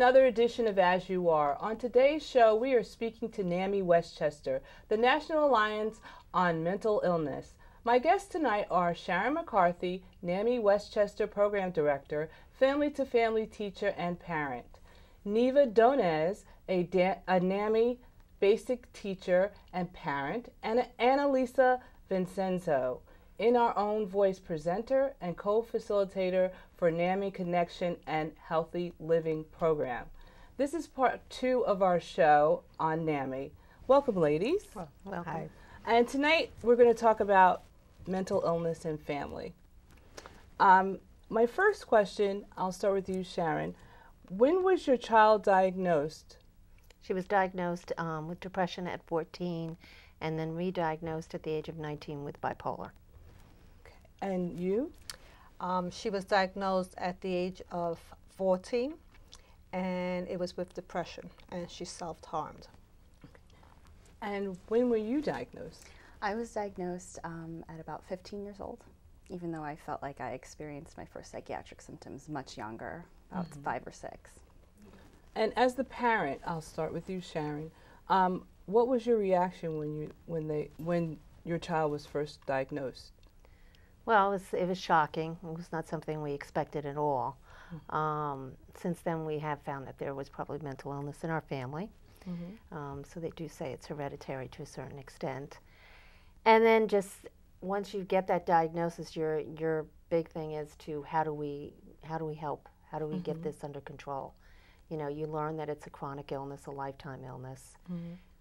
another edition of As You Are. On today's show, we are speaking to NAMI Westchester, the National Alliance on Mental Illness. My guests tonight are Sharon McCarthy, NAMI Westchester Program Director, family-to-family teacher and parent; Neva Donez, a NAMI basic teacher and parent; and Annalisa Vincenzo, in our own voice presenter and co-facilitator for NAMI Connection and Healthy Living Program. This is part 2 of our show on NAMI. Welcome, ladies. Welcome. Hi. And tonight we're going to talk about mental illness and family. My first question, I'll start with you, Sharon. When was your child diagnosed? She was diagnosed with depression at 14 and then re-diagnosed at the age of 19 with bipolar. Okay. And you? She was diagnosed at the age of 14, and it was with depression, and she self-harmed. Okay. And when were you diagnosed? I was diagnosed at about 15 years old, even though I felt like I experienced my first psychiatric symptoms much younger, about 5 or 6. And as the parent, I'll start with you, Sharon. What was your reaction when your child was first diagnosed? Well, it was shocking. It was not something we expected at all. Since then, we have found that there was probably mental illness in our family. So they do say it's hereditary to a certain extent. And then just once you get that diagnosis, your big thing is to how do we help? How do we get this under control? You know, you learn that it's a chronic illness, a lifetime illness.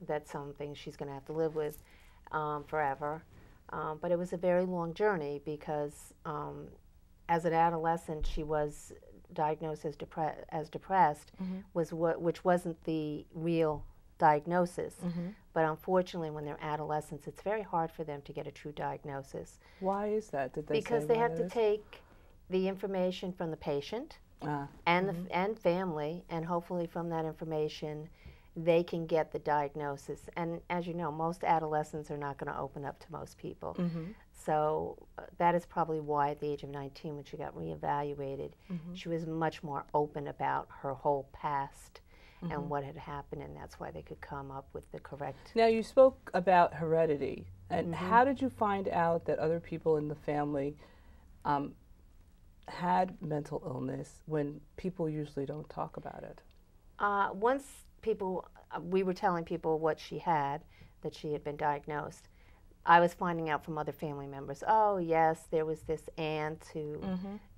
That's something she's going to have to live with forever. But it was a very long journey because as an adolescent, she was diagnosed as depressed, which wasn't the real diagnosis. But unfortunately, when they're adolescents, it's very hard for them to get a true diagnosis. Why is that? Did they because say they why have that to is? take the information from the patient and family, and hopefully from that information they can get the diagnosis. And as you know, most adolescents are not going to open up to most people. So that is probably why at the age of 19, when she got reevaluated, she was much more open about her whole past and what had happened, and that's why they could come up with the correct. Now, you spoke about heredity, and how did you find out that other people in the family had mental illness when people usually don't talk about it? Once we were telling people what she had, that she had been diagnosed, I was finding out from other family members, oh yes, there was this aunt who,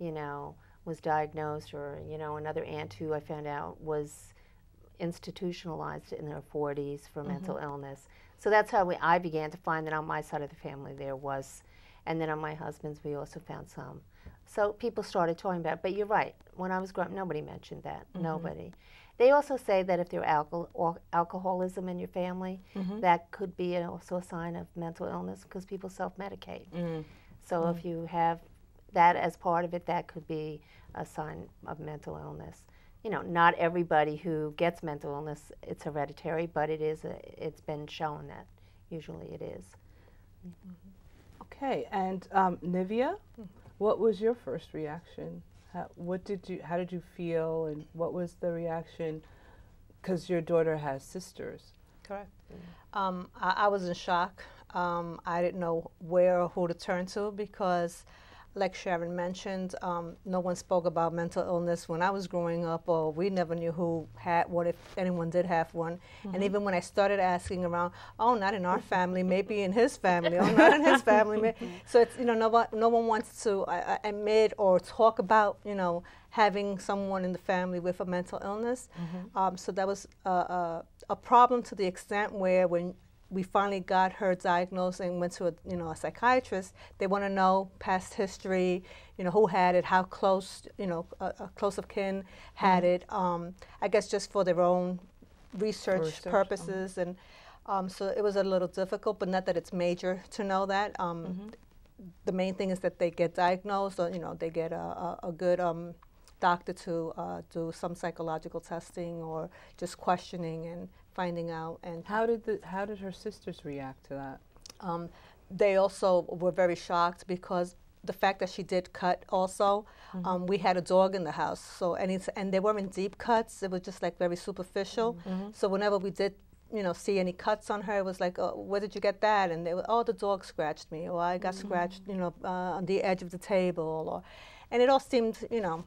you know, was diagnosed, or, you know, another aunt who I found out was institutionalized in her 40s for mental illness. So that's how I began to find that on my side of the family there was, and then on my husband's we also found some. So people started talking about it, but you're right, when I was growing up, nobody mentioned that, nobody. They also say that if there's alcoholism in your family, that could be also a sign of mental illness because people self-medicate. So if you have that as part of it, that could be a sign of mental illness. You know, not everybody who gets mental illness, it's hereditary, but it's been shown that usually it is. Okay, and Nivea, what was your first reaction? How did you feel, and what was the reaction? Because your daughter has sisters. Correct. I was in shock. I didn't know where or who to turn to because, like Sharon mentioned, no one spoke about mental illness when I was growing up, or we never knew who had one, if anyone did have one. And even when I started asking around, oh, not in our family, maybe in his family, oh, not in his family. So it's, you know, no one wants to admit or talk about, you know, having someone in the family with a mental illness. So that was a problem to the extent where when we finally got her diagnosed and went to a psychiatrist, they want to know past history, you know, who had it, how close, you know, a close of kin had it. I guess just for their own research purposes, and so it was a little difficult, but not that it's major to know that. The main thing is that they get diagnosed, or, you know, they get a good doctor to do some psychological testing or just questioning and finding out. And how did her sisters react to that? They also were very shocked because the fact that she did cut also. We had a dog in the house, so and they weren't deep cuts. It was just like very superficial. So whenever we did, you know, see any cuts on her, it was like, oh, where did you get that? And they were, oh, the dog scratched me, or I got scratched, you know, on the edge of the table, and it all seemed, you know,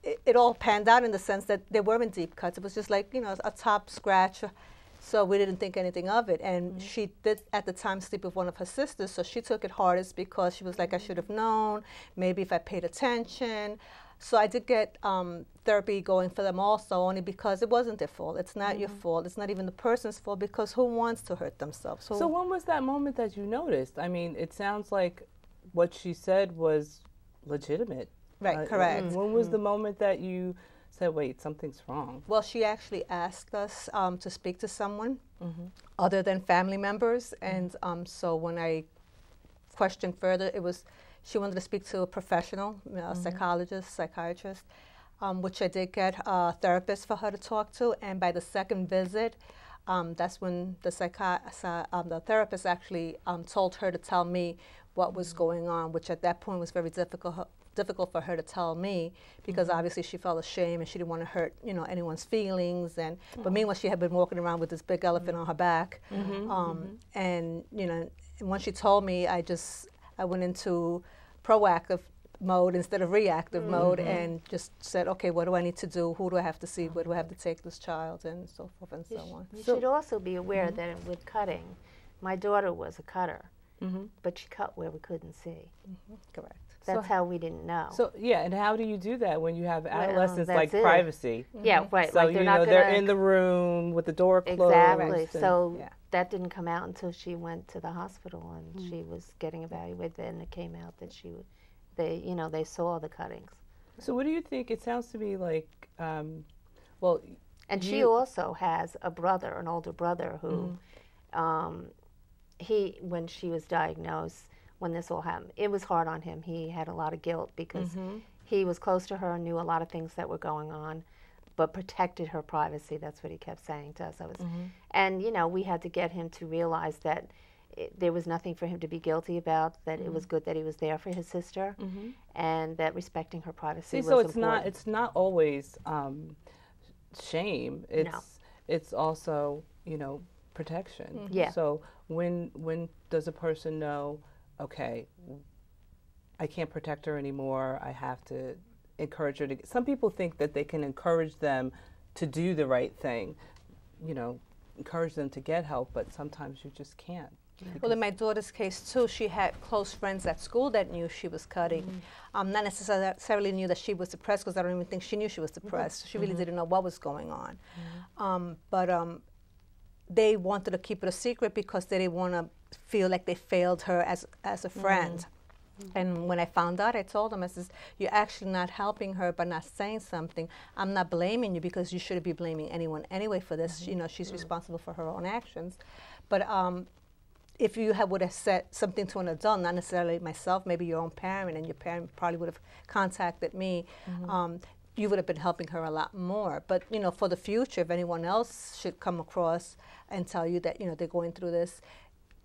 it all panned out in the sense that they weren't deep cuts. It was just like, you know, a top scratch. So we didn't think anything of it. And she did, at the time, sleep with one of her sisters, so she took it hardest because she was like, I should have known, maybe if I paid attention. So I did get therapy going for them also, only because it wasn't their fault. It's not your fault. It's not even the person's fault, because who wants to hurt themselves? So when was that moment that you noticed? I mean, it sounds like what she said was legitimate. Right, correct. When was the moment that you said, wait, something's wrong? Well, she actually asked us to speak to someone other than family members. And so when I questioned further, she wanted to speak to a professional, a psychologist, psychiatrist, which I did get a therapist for her to talk to. And by the second visit, that's when the therapist actually told her to tell me what was going on, which at that point was very difficult for her to tell me, because obviously she felt ashamed and she didn't want to hurt, you know, anyone's feelings. And but meanwhile, she had been walking around with this big elephant on her back. And you know, and when she told me, I went into proactive mode instead of reactive mode, and just said, okay, what do I need to do? Who do I have to see? Where do I have to take this child? And so forth and so on. You should also be aware that with cutting, my daughter was a cutter, but she cut where we couldn't see. Correct. That's how we didn't know. So yeah, and how do you do that when you have adolescents like privacy? Yeah, right. So like you know they're in the room with the door closed. Exactly. So that didn't come out until she went to the hospital and she was getting evaluated, and it came out that they saw the cuttings. So what do you think? It sounds to me like, well, and she also has a brother, an older brother, who when she was diagnosed, when this all happened, it was hard on him. He had a lot of guilt because he was close to her, knew a lot of things that were going on, but protected her privacy. That's what he kept saying to us. And you know, we had to get him to realize that there was nothing for him to be guilty about. That it was good that he was there for his sister, and that respecting her privacy was important. It's not always shame. It's also, you know, protection. Yeah. So when does a person know, okay, I can't protect her anymore, I have to encourage her to, some people think that they can encourage them to do the right thing, you know, encourage them to get help, but sometimes you just can't. Well, in my daughter's case too, she had close friends at school that knew she was cutting. Not necessarily knew that she was depressed, because I don't even think she knew she was depressed. She really didn't know what was going on. But they wanted to keep it a secret because they didn't want to feel like they failed her as a friend. And when I found out, I told them, I says, you're actually not helping her by not saying something. I'm not blaming you, because you shouldn't be blaming anyone anyway for this. You know, she's responsible for her own actions. But if you would have said something to an adult, not necessarily myself, maybe your own parent, and your parent probably would have contacted me, you would have been helping her a lot more. But, you know, for the future, if anyone else should come across and tell you that, you know, they're going through this,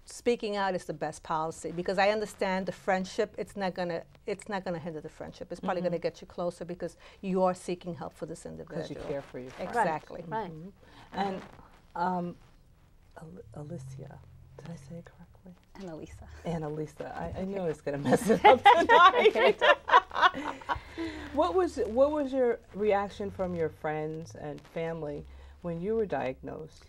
speaking out is the best policy, because I understand the friendship. It's not gonna hinder the friendship. It's probably gonna get you closer, because you are seeking help for this individual. Because you care for your friend. Exactly. Right. And Alicia, did I say it correctly? Annalisa. I knew I was gonna mess it up tonight. What was your reaction from your friends and family when you were diagnosed?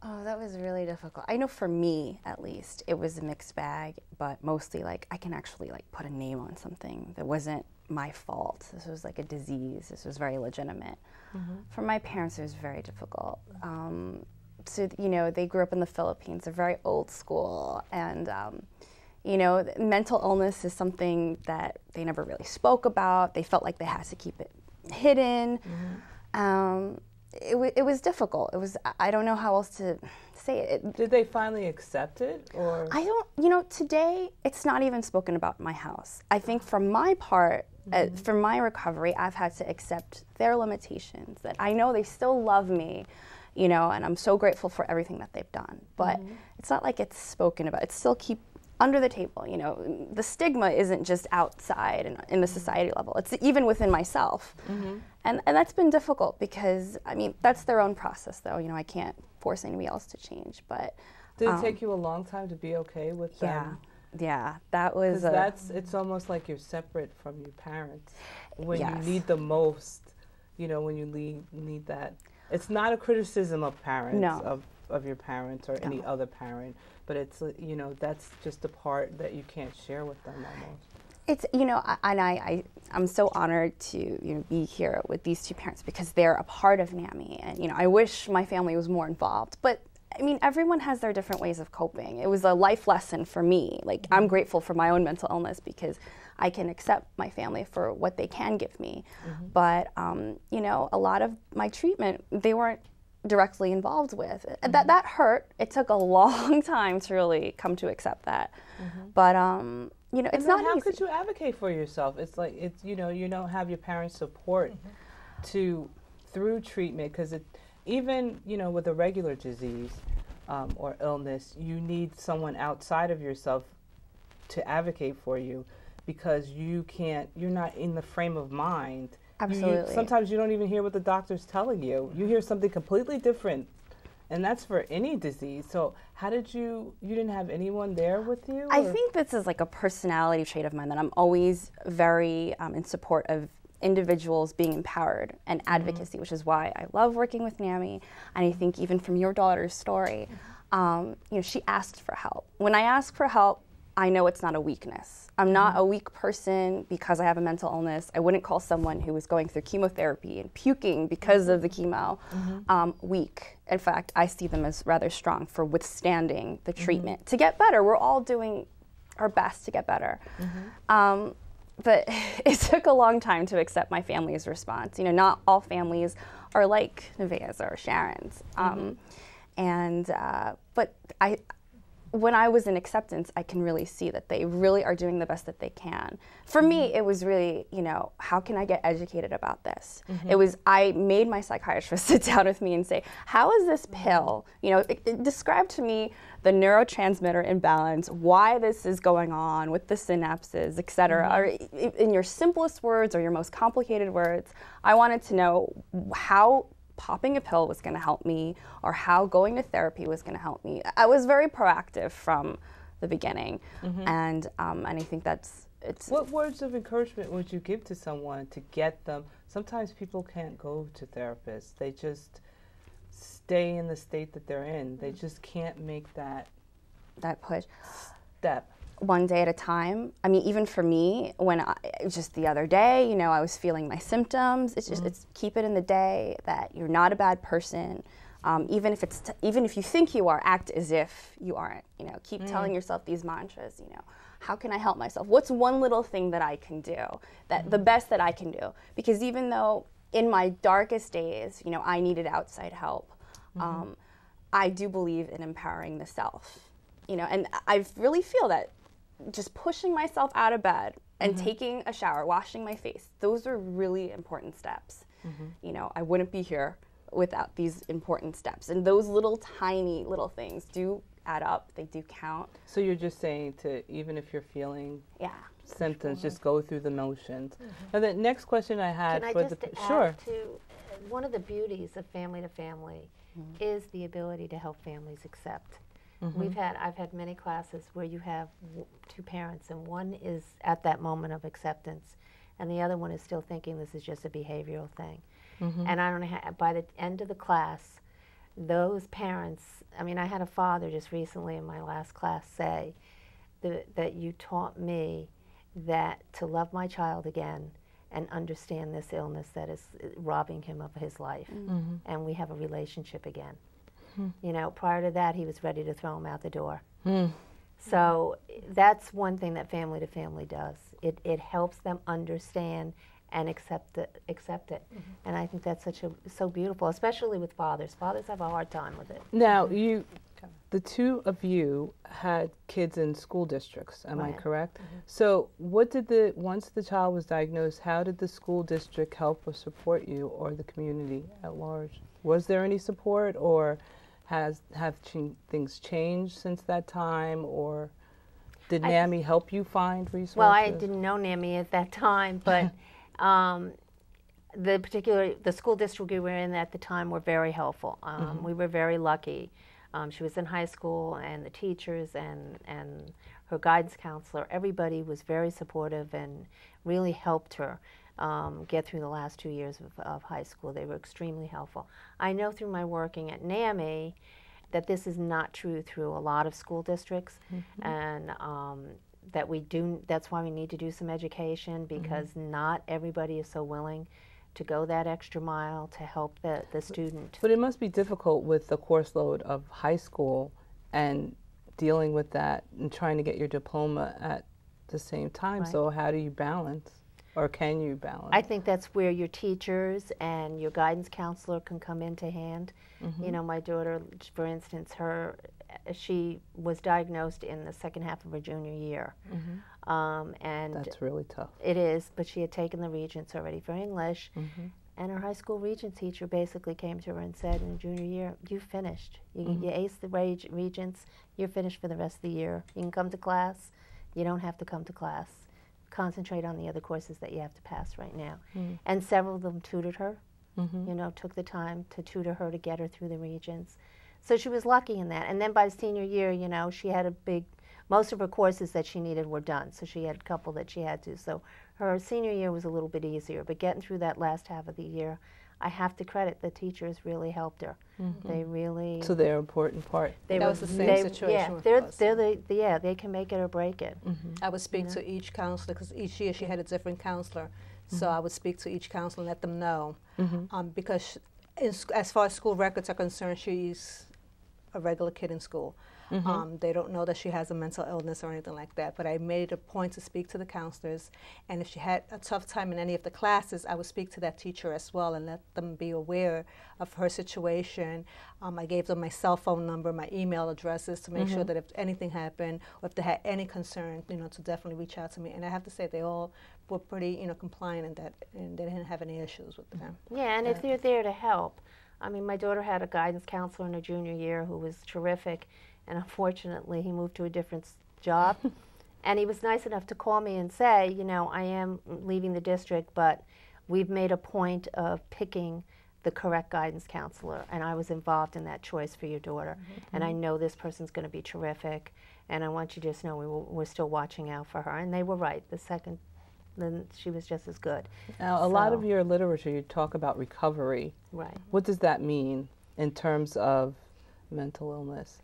Oh, that was really difficult. I know for me, at least, it was a mixed bag, but mostly, like, I can actually, like, put a name on something that wasn't my fault. This was like a disease. This was very legitimate. For my parents, it was very difficult. So, you know, they grew up in the Philippines. They're very old school, and, you know, mental illness is something that they never really spoke about. They felt like they had to keep it hidden. It was difficult. I don't know how else to say it. Did they finally accept it, or? I don't, you know, today it's not even spoken about in my house. I think for my part, for my recovery, I've had to accept their limitations, that I know they still love me, you know, and I'm so grateful for everything that they've done. But it's not like it's spoken about. It's still under the table. You know, the stigma isn't just outside and in the society level. It's even within myself. And that's been difficult because, I mean, that's their own process, though. You know, I can't force anybody else to change. But did it take you a long time to be okay with them? Yeah, that was. It's almost like you're separate from your parents when Yes. you need the most. You know, when you need that. It's not a criticism of parents, No. of your parents or any other parent, but it's, you know, that's just the part that you can't share with them almost. It's, you know, I'm so honored to, you know, be here with these two parents because they're a part of NAMI, and, you know, I wish my family was more involved, but I mean, everyone has their different ways of coping. It was a life lesson for me. Like, I'm grateful for my own mental illness because I can accept my family for what they can give me. But, you know, a lot of my treatment, they weren't directly involved with. That hurt. It took a long time to really come to accept that. But, you know, it's not how easy. could you advocate for yourself? It's like, it's, you know, you don't have your parents' support through treatment, because even, you know, with a regular disease or illness, you need someone outside of yourself to advocate for you, because you're not in the frame of mind. Absolutely. Sometimes you don't even hear what the doctor's telling you. You hear something completely different, and that's for any disease. So how did you didn't have anyone there with you? I think this is like a personality trait of mine, that I'm always very in support of individuals being empowered and advocacy, which is why I love working with NAMI. And I think even from your daughter's story, you know, she asked for help. When I ask for help, I know it's not a weakness. I'm not a weak person because I have a mental illness. I wouldn't call someone who was going through chemotherapy and puking because of the chemo weak. In fact, I see them as rather strong for withstanding the treatment to get better. We're all doing our best to get better. But it took a long time to accept my family's response. You know, not all families are like Nevaeh's or Sharon's. But when I was in acceptance, I can really see that they really are doing the best that they can. For me, it was really, you know, how can I get educated about this? It was, I made my psychiatrist sit down with me and say, how is this pill, you know, describe to me the neurotransmitter imbalance, why this is going on with the synapses, et cetera. Or in your simplest words or your most complicated words, I wanted to know how popping a pill was going to help me, or how going to therapy was going to help me. I was very proactive from the beginning, and I think it's. What words of encouragement would you give to someone to get them? Sometimes people can't go to therapists; they just stay in the state that they're in. They just can't make that push. Step. One day at a time. I mean, even for me, just the other day, you know, I was feeling my symptoms. It's just, it's keep it in the day that you're not a bad person. Even if you think you are, act as if you aren't. You know, keep telling yourself these mantras. You know, how can I help myself? What's one little thing that I can do? That the best that I can do. Because even though in my darkest days, you know, I needed outside help, I do believe in empowering the self. You know, and I really feel that just pushing myself out of bed and taking a shower, washing my face, those are really important steps. You know, I wouldn't be here without these important steps. And those little tiny little things do add up, they do count. So you're just saying to, even if you're feeling symptoms, just go through the motions. And the next question I had Can for I just sure. add to one of the beauties of family to family is the ability to help families accept. I've had many classes where you have two parents, and one is at that moment of acceptance, and the other one is still thinking this is just a behavioral thing. And I don't know how, by the end of the class, those parents, I mean, I had a father just recently in my last class say that you taught me that to love my child again and understand this illness that is robbing him of his life, and we have a relationship again. You know, prior to that, he was ready to throw him out the door. So that's one thing that family to family does. It helps them understand and accept it. And I think that's so beautiful, especially with fathers. Fathers have a hard time with it. Now, the two of you had kids in school districts, am I correct? So what did once the child was diagnosed, how did the school district help or support you, or the community at large? Was there any support, or have things changed since that time, or? Did NAMI help you find resources? Well, I didn't know NAMI at that time, but the school district we were in at the time were very helpful. We were very lucky. She was in high school, and the teachers and her guidance counselor, everybody was very supportive and really helped her get through the last 2 years of high school. They were extremely helpful. I know through my working at NAMI that this is not true through a lot of school districts, and that's why we need to do some education, because not everybody is so willing to go that extra mile to help the student. But it must be difficult with the course load of high school and dealing with that and trying to get your diploma at the same time. Right. So how do you balance, or can you balance? I think that's where your teachers and your guidance counselor can come into hand. You know, my daughter, for instance, she was diagnosed in the second half of her junior year. And that's really tough. It is, but she had taken the Regents already for English, and her high school Regents teacher basically came to her and said, in her junior year, you finished. You aced the Regents, you're finished for the rest of the year. You can come to class, you don't have to come to class. Concentrate on the other courses that you have to pass right now. And several of them tutored her, you know, took the time to tutor her to get her through the Regents. So she was lucky in that. And then by senior year, you know, she had most of her courses that she needed were done, so she had a couple that she had to. So her senior year was a little bit easier, but getting through that last half of the year, I have to credit the teachers really helped her. They really... So they're an important part. That was the same situation with us. They can make it or break it. I would speak to each counselor, because each year she had a different counselor. So I would speak to each counselor and let them know. Because as far as school records are concerned, she's a regular kid in school. They don't know that she has a mental illness or anything like that, but I made a point to speak to the counselors, and if she had a tough time in any of the classes, I would speak to that teacher as well and let them be aware of her situation. I gave them my cell phone number, my email addresses, to make sure that if anything happened or if they had any concern, you know, to definitely reach out to me. And I have to say, they all were pretty, you know, compliant in that, and they didn't have any issues with them. Yeah, and if they're there to help. I mean, my daughter had a guidance counselor in her junior year who was terrific, and unfortunately he moved to a different job. And he was nice enough to call me and say, you know, I am leaving the district, but we've made a point of picking the correct guidance counselor, and I was involved in that choice for your daughter. And I know this person's going to be terrific, and I want you to just know we're still watching out for her. And they were right. Then she was just as good. Now, a lot of your literature, you talk about recovery. Right. What does that mean in terms of mental illness?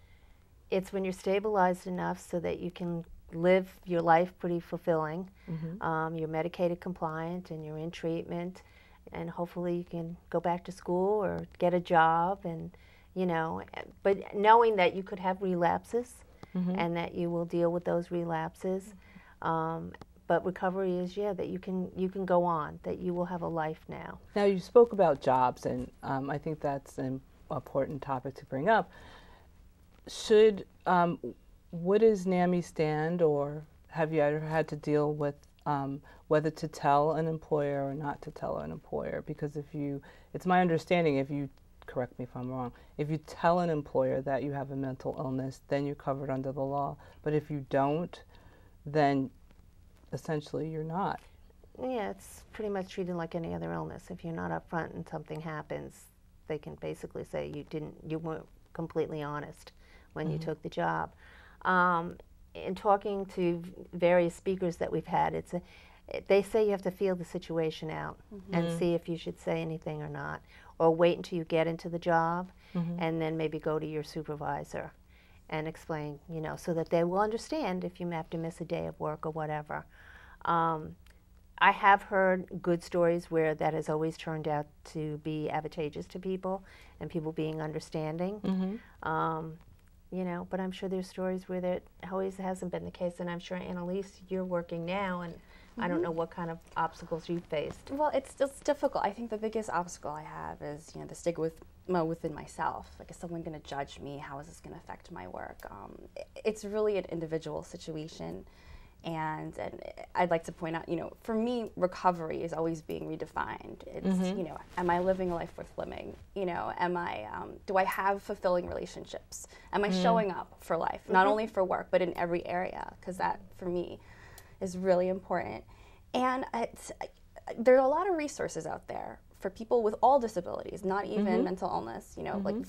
It's when you're stabilized enough so that you can live your life pretty fulfilling. You're medicated compliant and you're in treatment, and hopefully you can go back to school or get a job, and you know, but knowing that you could have relapses and that you will deal with those relapses. But recovery is, that you can go on, that you will have a life now. Now, you spoke about jobs, and I think that's an important topic to bring up. What is NAMI's stand, or have you ever had to deal with whether to tell an employer or not to tell an employer? Because it's my understanding, if you, correct me if I'm wrong, if you tell an employer that you have a mental illness, then you're covered under the law. But if you don't, then essentially you're not. Yeah, it's pretty much treated like any other illness. If you're not upfront and something happens, they can basically say you weren't completely honest when you took the job. In talking to various speakers that we've had, they say you have to feel the situation out and see if you should say anything or not, or wait until you get into the job and then maybe go to your supervisor and explain, you know, so that they will understand if you have to miss a day of work or whatever. I have heard good stories where that has always turned out to be advantageous to people and people being understanding. You know, but I'm sure there's stories where that always hasn't been the case, and I'm sure, Annalise, you're working now, and I don't know what kind of obstacles you've faced. Well, it's difficult. I think the biggest obstacle I have is, you know, the stigma within myself. Like, is someone going to judge me? How is this going to affect my work? It's really an individual situation. And I'd like to point out, for me, recovery is always being redefined. It's, am I living a life worth living? Do I have fulfilling relationships? Am I showing up for life, not only for work, but in every area? Because that, for me, is really important. And there are a lot of resources out there for people with all disabilities, not even mental illness, like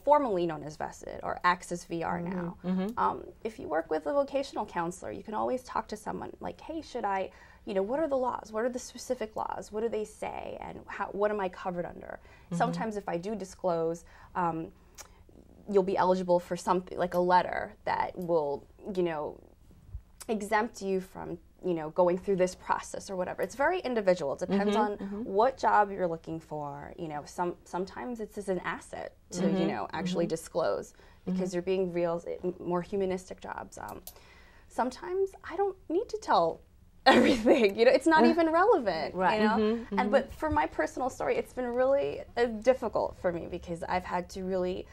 formerly known as VEST or Access VR now. If you work with a vocational counselor, you can always talk to someone like, hey, should I, what are the laws? What are the specific laws? What do they say? And what am I covered under? Sometimes if I do disclose, you'll be eligible for something like a letter that will, exempt you from going through this process or whatever. It's very individual. It depends on what job you're looking for. Sometimes it's as an asset to, actually disclose because you're being real, more humanistic jobs. Sometimes I don't need to tell everything. It's not even relevant, Right. But for my personal story, it's been really difficult for me because I've had to really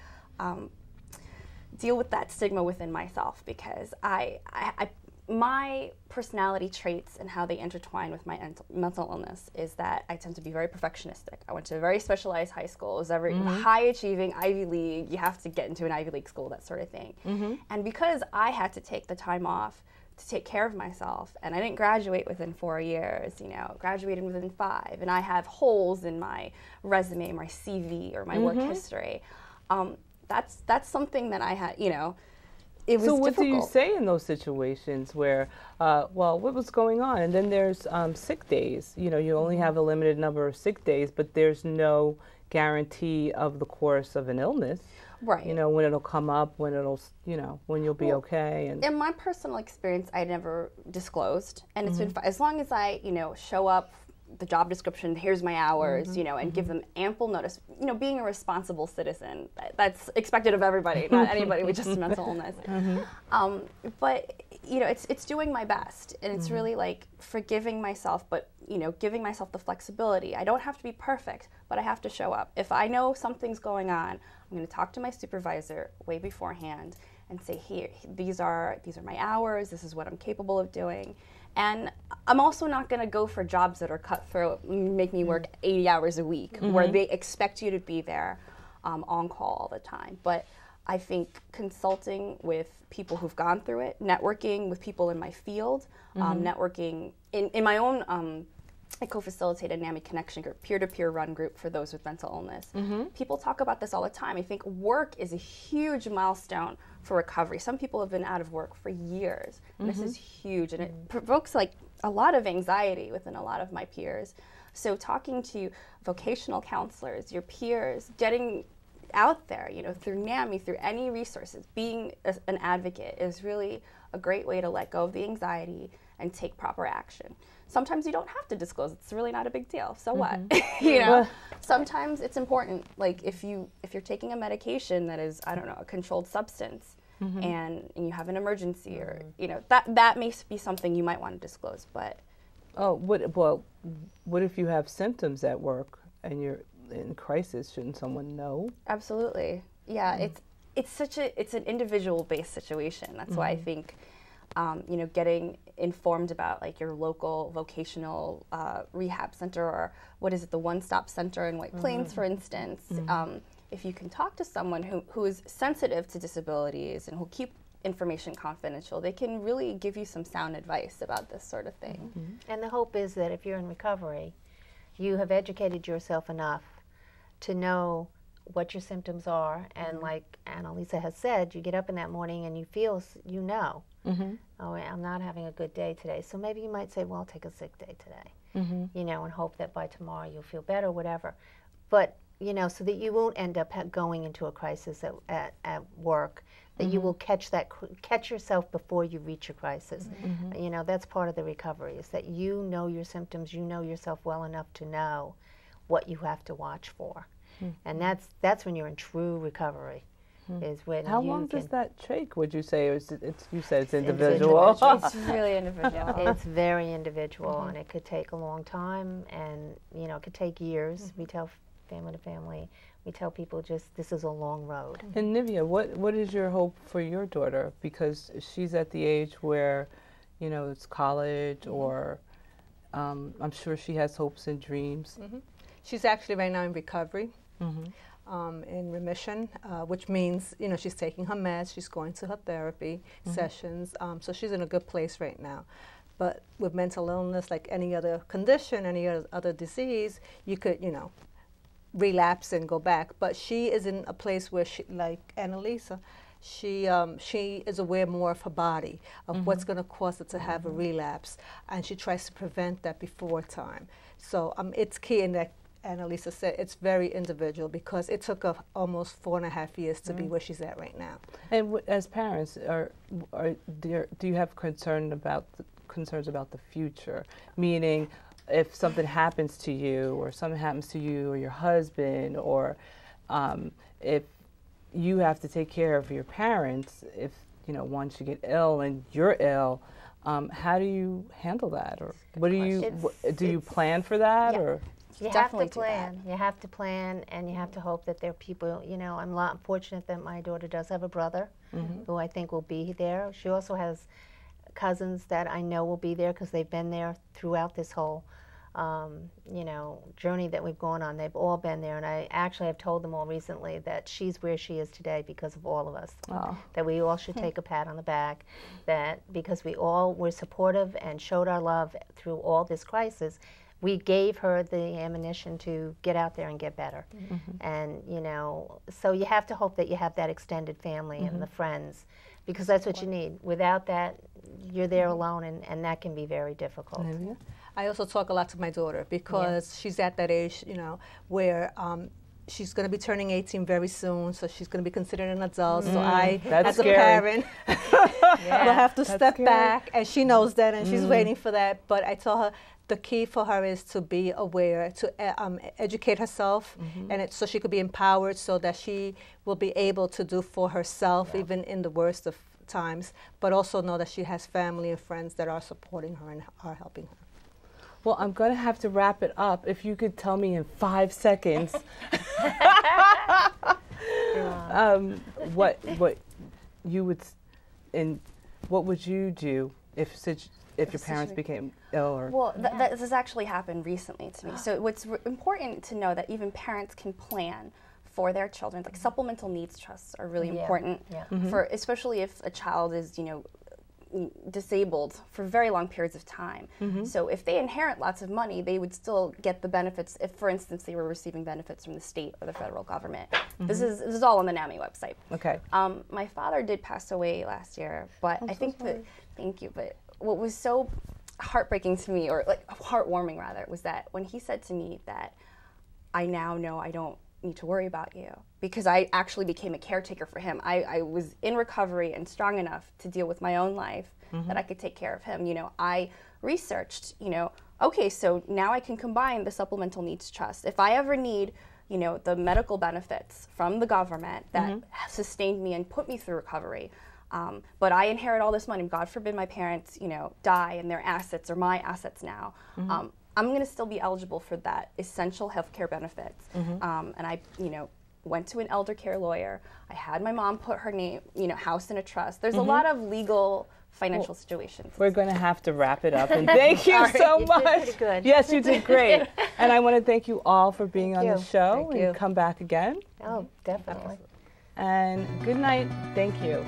deal with that stigma within myself because my personality traits and how they intertwine with my mental illness is that I tend to be very perfectionistic. I went to a very specialized high school. It was every high achieving Ivy League. You have to get into an Ivy League school, that sort of thing. And because I had to take the time off to take care of myself, and I didn't graduate within 4 years, graduated within 5, and I have holes in my resume, my CV, or my work history. That's something that I had, it was so what difficult. do you say in those situations where, what was going on? And then there's sick days. You only have a limited number of sick days, but there's no guarantee of the course of an illness. Right. When it'll come up, when it'll, when you'll be okay. And in my personal experience, I never disclosed, and it's been as long as I, show up. The job description, here's my hours, and give them ample notice. Being a responsible citizen, that's expected of everybody, not anybody with just a mental illness. But, it's doing my best, and it's really like forgiving myself, but, giving myself the flexibility. I don't have to be perfect, but I have to show up. If I know something's going on, I'm going to talk to my supervisor way beforehand and say, here, these are my hours, this is what I'm capable of doing. And I'm also not going to go for jobs that are cutthroat, make me work 80 hours a week, where they expect you to be there on call all the time. But I think consulting with people who've gone through it, networking with people in my field, networking in my own, I co-facilitate a NAMI connection group, peer-to-peer run group for those with mental illness. People talk about this all the time. I think work is a huge milestone for recovery. Some people have been out of work for years, and this is huge, and it provokes like a lot of anxiety within a lot of my peers. So talking to vocational counselors, your peers, getting out there, through NAMI, through any resources, being an advocate is really a great way to let go of the anxiety and take proper action. Sometimes you don't have to disclose. It's really not a big deal. So what? Sometimes it's important. Like if you're taking a medication that is, I don't know, a controlled substance, and you have an emergency, or that may be something you might want to disclose. But what if you have symptoms at work and you're in crisis? Shouldn't someone know? Absolutely. Yeah. It's an individual based situation. That's why I think getting informed about like your local vocational rehab center, or what is it, the one-stop center in White Plains, for instance. If you can talk to someone who is sensitive to disabilities and who'll keep information confidential, they can really give you some sound advice about this sort of thing. And the hope is that if you're in recovery, you have educated yourself enough to know what your symptoms are, and like Annalisa has said, you get up in that morning and you feel, oh, I'm not having a good day today. So maybe you might say, well, I'll take a sick day today, and hope that by tomorrow you'll feel better, whatever. But, so that you won't end up going into a crisis at work, that you will catch yourself before you reach a crisis. That's part of the recovery, is that you know your symptoms, you know yourself well enough to know what you have to watch for. And that's when you're in true recovery. Is when How long does that take, would you say? Or you said it's individual. It's really individual. It's very individual, and it could take a long time, and it could take years. We tell family to family, we tell people just this is a long road. And Nivea, what is your hope for your daughter? Because she's at the age where, you know, it's college or I'm sure she has hopes and dreams. She's actually right now in recovery, in remission, which means, you know, she's taking her meds, she's going to her therapy sessions, so she's in a good place right now. But with mental illness, like any other condition, any other disease, you could, you know, relapse and go back. But she is in a place where she, like Annalisa, she is aware more of her body, of what's going to cause her to have a relapse, and she tries to prevent that before time. So it's key in that. Annalisa said it's very individual because it took her almost 4.5 years to be where she's at right now. And as parents, do you have concerns about the future? Meaning, if something happens to you, or something happens to you or your husband, or if you have to take care of your parents, if you know once you get ill and you're ill, how do you handle that, or what do you plan for that, or? You have to plan. You have to plan, and you have to hope that there are people. You know, I'm fortunate that my daughter does have a brother who I think will be there. She also has cousins that I know will be there because they've been there throughout this whole, you know, journey that we've gone on. They've all been there, and I actually have told them all recently that she's where she is today because of all of us. That we all should take a pat on the back, that because we all were supportive and showed our love through all this crisis, we gave her the ammunition to get out there and get better. And, you know, so you have to hope that you have that extended family and the friends, because that's what you need. Without that, you're there alone, and that can be very difficult. I also talk a lot to my daughter because she's at that age, you know, where she's going to be turning 18 very soon, so she's going to be considered an adult. So I, as a parent, will have to step back, and she knows that, and she's waiting for that. But I tell her, the key for her is to be aware, to educate herself, and so she could be empowered so that she will be able to do for herself, even in the worst of times, but also know that she has family and friends that are supporting her and are helping her. Well, I'm going to have to wrap it up. If you could tell me in 5 seconds what you would, and what would you do if your parents became ill? Or well, this has actually happened recently to me. So what's important to know that even parents can plan for their children. Like supplemental needs trusts are really important for, especially if a child is, you know, disabled for very long periods of time. So if they inherit lots of money, they would still get the benefits if, for instance, they were receiving benefits from the state or the federal government. This is all on the NAMI website. Okay. My father did pass away last year, but I think that, thank you, but what was so heartbreaking to me, or like heartwarming rather, was that when he said to me that I now know I don't need to worry about you, because I actually became a caretaker for him. I was in recovery and strong enough to deal with my own life that I could take care of him. You know, I researched, you know, okay, so now I can combine the supplemental needs trust. If I ever need, you know, the medical benefits from the government that sustained me and put me through recovery, but I inherit all this money, God forbid my parents, you know, die and their assets are my assets now, I'm going to still be eligible for that essential health care benefits. And I, you know, went to an elder care lawyer. I had my mom put her name, you know, house in a trust. There's a lot of legal financial situations. We're going to have to wrap it up, and thank you so much. You did pretty good. Yes, you did great. And I want to thank you all for being on the show, Thank you. and come back again. Oh, definitely. And good night. Thank you.